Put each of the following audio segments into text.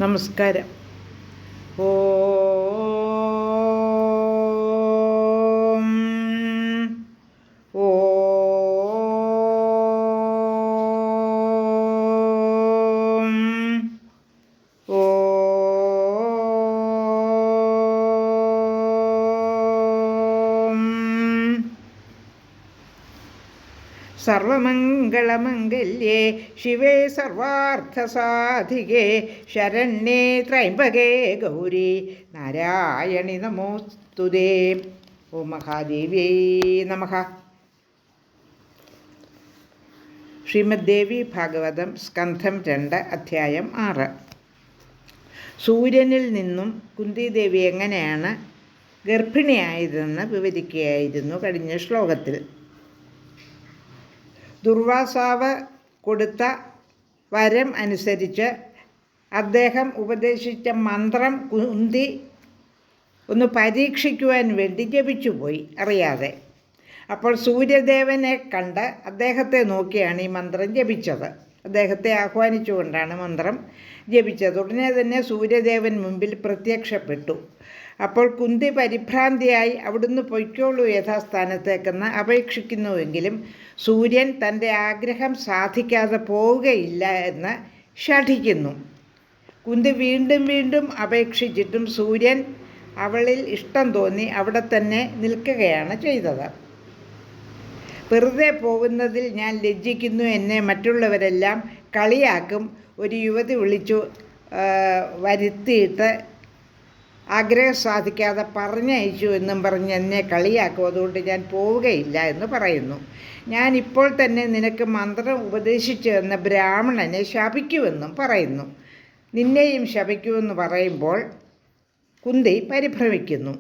നമസ്കാരം. ഓം ഓം ഓം സർവമംഗളമംഗല്യേ ശിവേ സർവാർത്ഥസാധികേ ശരണ്യേ ത്രയംബകേ ഗൗരി നാരായണി നമോസ്തുതേ. ഓം മഹാദേവ്യൈ നമഃ. ശ്രീമദ് ദേവി ഭാഗവതം സ്കന്ധം 2 അധ്യായം 6. സൂര്യനിൽ നിന്നും കുന്തിദേവി എങ്ങനെയാണ് ഗർഭിണിയായതെന്ന് വിവരിക്കുകയായിരുന്നു കഴിഞ്ഞ ശ്ലോകത്തിൽ. ദുർവാസാവ് കൊടുത്ത വരം അനുസരിച്ച് അദ്ദേഹം ഉപദേശിച്ച മന്ത്രം കുന്തി ഒന്ന് പരീക്ഷിക്കുവാൻ വേണ്ടി ജപിച്ചുപോയി അറിയാതെ. അപ്പോൾ സൂര്യദേവനെ കണ്ട് അദ്ദേഹത്തെ നോക്കിയാണ് ഈ മന്ത്രം ജപിച്ചത്. അദ്ദേഹത്തെ ആഹ്വാനിച്ചുകൊണ്ടാണ് മന്ത്രം ജപിച്ചത്. ഉടനെ തന്നെ സൂര്യദേവൻ മുമ്പിൽ പ്രത്യക്ഷപ്പെട്ടു. അപ്പോൾ കുന്തി പരിഭ്രാന്തിയായി അവിടുന്ന് പൊയ്ക്കോളൂ യഥാസ്ഥാനത്തേക്കെന്ന് അപേക്ഷിക്കുന്നുവെങ്കിലും സൂര്യൻ തൻ്റെ ആഗ്രഹം സാധിക്കാതെ പോവുകയില്ല എന്ന് ശഠിക്കുന്നു. കുന്തി വീണ്ടും വീണ്ടും അപേക്ഷിച്ചിട്ടും സൂര്യൻ അവളിൽ ഇഷ്ടം തോന്നി അവിടെ തന്നെ നിൽക്കുകയാണ് ചെയ്തത്. വെറുതെ പോകുന്നതിൽ ഞാൻ ലജ്ജിക്കുന്നു, എന്നെ മറ്റുള്ളവരെല്ലാം കളിയാക്കും, ഒരു യുവതി വിളിച്ചു വരുത്തിയിട്ട് ആഗ്രഹം സാധിക്കാതെ പറഞ്ഞയച്ചു എന്നും പറഞ്ഞ് എന്നെ കളിയാക്കും, അതുകൊണ്ട് ഞാൻ പോവുകയില്ല എന്ന് പറയുന്നു. ഞാൻ ഇപ്പോൾ തന്നെ നിനക്ക് മന്ത്രം ഉപദേശിച്ചു എന്ന ബ്രാഹ്മണനെ ശപിക്കുമെന്നും പറയുന്നു. നിന്നെയും ശപിക്കുമെന്ന് പറയുമ്പോൾ കുന്തി പരിഭ്രമിക്കുന്നു.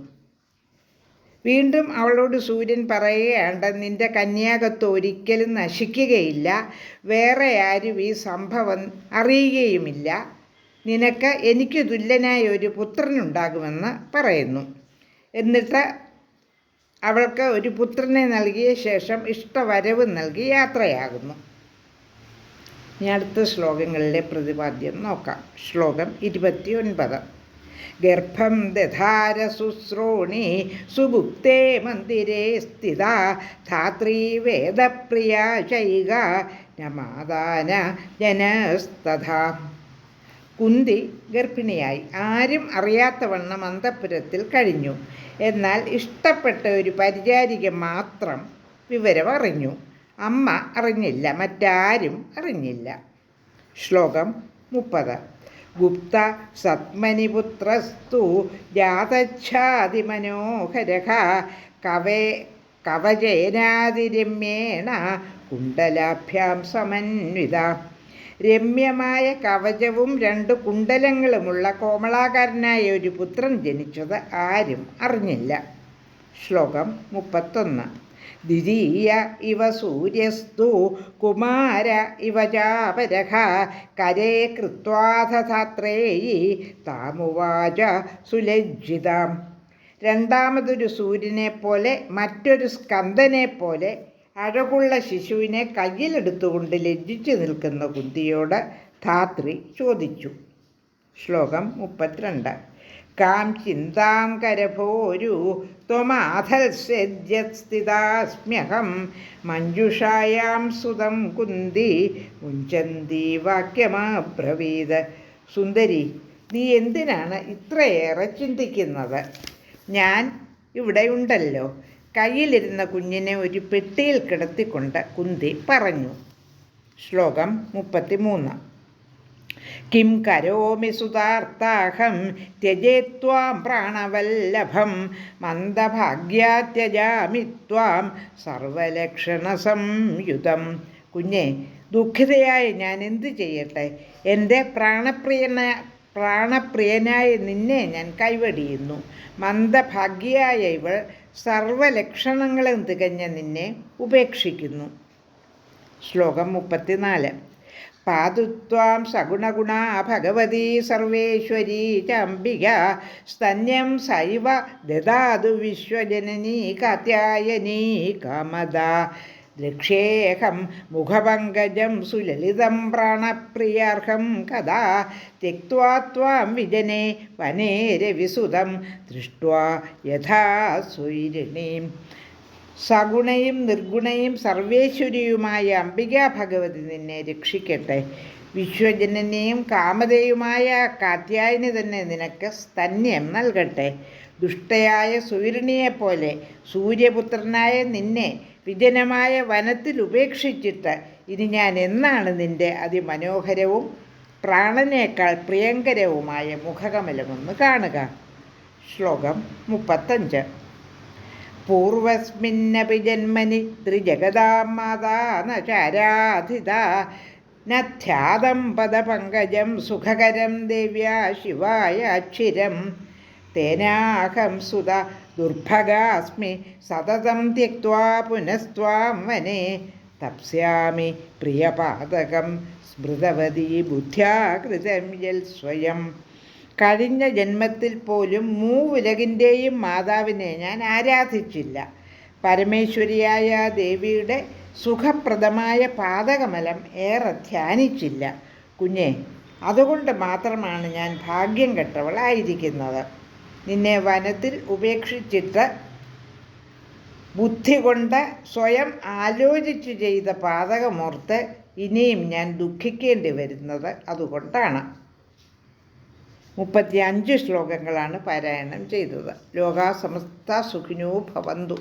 വീണ്ടും അവളോട് സൂര്യൻ പറയുകയാണ്, നിൻ്റെ കന്യാകത്വം ഒരിക്കലും നശിക്കുകയില്ല, വേറെ ആരും ഈ സംഭവം അറിയുകയുമില്ല, നിനക്ക് എനിക്ക് തുല്യനായ ഒരു പുത്രനുണ്ടാകുമെന്ന് പറയുന്നു. എന്നിട്ട് അവൾക്ക് ഒരു പുത്രനെ നൽകിയ ശേഷം ഇഷ്ടവരവ് നൽകി യാത്രയാകുന്നു. ഇനി അടുത്ത ശ്ലോകങ്ങളിലെ പ്രതിപാദ്യം നോക്കാം. ശ്ലോകം 29. ഗർഭം ദധാര ശുശ്രോണി സുഗുപ്തേ മന്ദിരേ സ്ഥിത ധാത്രീ വേദപ്രിയ ശൈക നമാദാന ജനസ്തഥാ. കുന്തി ഗർഭിണിയായി. ആരും അറിയാത്തവണ്ണം അന്തഃപുരത്തിൽ കഴിഞ്ഞു. എന്നാൽ ഇഷ്ടപ്പെട്ട ഒരു പരിചാരിക മാത്രം വിവരം അറിഞ്ഞു. അമ്മ അറിഞ്ഞില്ല, മറ്റാരും അറിഞ്ഞില്ല. ശ്ലോകം 30. ഗുപ്ത സത്മനിപുത്രസ്തു ജാതച്ഛാതിമനോഹരഃ കവചേനാതിരമ്യേണ കുണ്ടലാഭ്യാം സമന്വിത. രമ്യമായ കവചവും 2 കുണ്ടലങ്ങളുമുള്ള കോമളാകാരനായ ഒരു പുത്രൻ ജനിച്ചത് ആരും അറിഞ്ഞില്ല. ശ്ലോകം 31. ദ്വിതീയ ഇവ സൂര്യസ്തു കുമാര ഇവ ചാപരഃ കരേ കൃത്വാധാത്രേയി താമുവാച സുലജ്ജിതാം. രണ്ടാമതൊരു സൂര്യനെ പോലെ മറ്റൊരു സ്കന്ദനെ പോലെ അഴകുള്ള ശിശുവിനെ കയ്യിലെടുത്തുകൊണ്ട് ലജ്ജിച്ചു നിൽക്കുന്ന കുന്തിയോട് ധാത്രി ചോദിച്ചു. ശ്ലോകം 32. കാം ചിന്താം കരഭോരു ത്വമാധൽസ്യസ്ഥിതാസ്മ്യഹം മഞ്ജുഷായാം സുതം കുന്തി മുഞ്ചന്തി വാക്യമബ്രവീത്. സുന്ദരി, നീ എന്തിനാണ് ഇത്രയേറെ ചിന്തിക്കുന്നത്? ഞാൻ ഇവിടെ ഉണ്ടല്ലോ. കയ്യിലിരുന്ന കുഞ്ഞിനെ ഒരു പെട്ടിയിൽ കിടത്തിക്കൊണ്ട് കുന്തി പറഞ്ഞു. ശ്ലോകം 33. കിം കരോമി സുതാർത്താഹം ത്യജേത്വാം പ്രാണവല്ലഭം മന്ദഭാഗ്യാ ത്യജാമി ത്വാം സർവലക്ഷണ സംയുതം. കുഞ്ഞെ, ദുഃഖിതയായ ഞാൻ എന്തു ചെയ്യട്ടെ? എൻ്റെ പ്രാണപ്രിയനായ നിന്നെ ഞാൻ കൈവടിയുന്നു. മന്ദഭാഗ്യയായ ഇവൾ സർവലക്ഷണങ്ങളും തികഞ്ഞ നിന്നെ ഉപേക്ഷിക്കുന്നു. ശ്ലോകം 34. പാതുത്വാം സഗുണഗുണാ ഭഗവതി സർവേശ്വരീ ചാംബിക സ്തന്യം സൈവ ദദാതു വിശ്വജനനീ കാത്യായനീ കാമദ. ലക്ഷ്യേഹം മുഖപങ്കജം സുലളിതം പ്രാണപ്രിയാർഹം കഥാ ത്യക്ത്വാ ത്വാം വിജനെ വനേ രവിസുതം ദൃഷ്ട്വാ യഥാ സ്വൈരിണീം. സഗുണയും നിർഗുണയും സർവേശ്വരിയുമായ അംബികാ ഭഗവതി നിന്നെ രക്ഷിക്കട്ടെ. വിശ്വജനനിയും കാമതയുമായ കാത്യായനി തന്നെ നിനക്ക് സ്തന്യം നൽകട്ടെ. ദുഷ്ടയായ സൂര്യനെപ്പോലെ സൂര്യപുത്രനായ നിന്നെ വിജനമായ വനത്തിൽ ഉപേക്ഷിച്ചിട്ട് ഇനി ഞാൻ എന്നാണ് നിന്റെ അതിമനോഹരവും പ്രാണനേക്കാൾ പ്രിയങ്കരവുമായ മുഖകമലമൊന്ന് കാണുക. ശ്ലോകം 35. പൂർവസ്മിന്നപി ജന്മനി ത്രിജഗതാം മാതാ ന ചാരാധിതാ നധ്യാതം പദപങ്കജം സുഖകരം ദേവ്യാ ശിവായ അക്ഷിരം തേനാഹം സുത ദുർഭഗാസ്മി സതതം ത്യക്ത്വാ പുനസ്ത്വാം വനേ തപ്സ്യാമി പ്രിയപാതകം സ്മൃതവതി ബുദ്ധ്യാ കൃതം യൽ സ്വയം. കഴിഞ്ഞ ജന്മത്തിൽ പോലും മൂവുലകിൻ്റെയും മാതാവിനെ ഞാൻ ആരാധിച്ചില്ല. പരമേശ്വരിയായ ദേവിയുടെ സുഖപ്രദമായ പാദകമലം ഏറെ ധ്യാനിച്ചില്ല. കുഞ്ഞെ, അതുകൊണ്ട് മാത്രമാണ് ഞാൻ ഭാഗ്യം കെട്ടവളായിരിക്കുന്നത്. നിന്നെ വനത്തിൽ ഉപേക്ഷിച്ചിട്ട് ബുദ്ധി കൊണ്ട് സ്വയം ആലോചിച്ച് ചെയ്ത പാതകമോർത്ത് ഇനിയും ഞാൻ ദുഃഖിക്കേണ്ടി വരുന്നത് അതുകൊണ്ടാണ്. 35 ശ്ലോകങ്ങളാണ് പാരായണം ചെയ്തത്. ലോകാ സമസ്ത സുഖിനോ ഭവന്തു.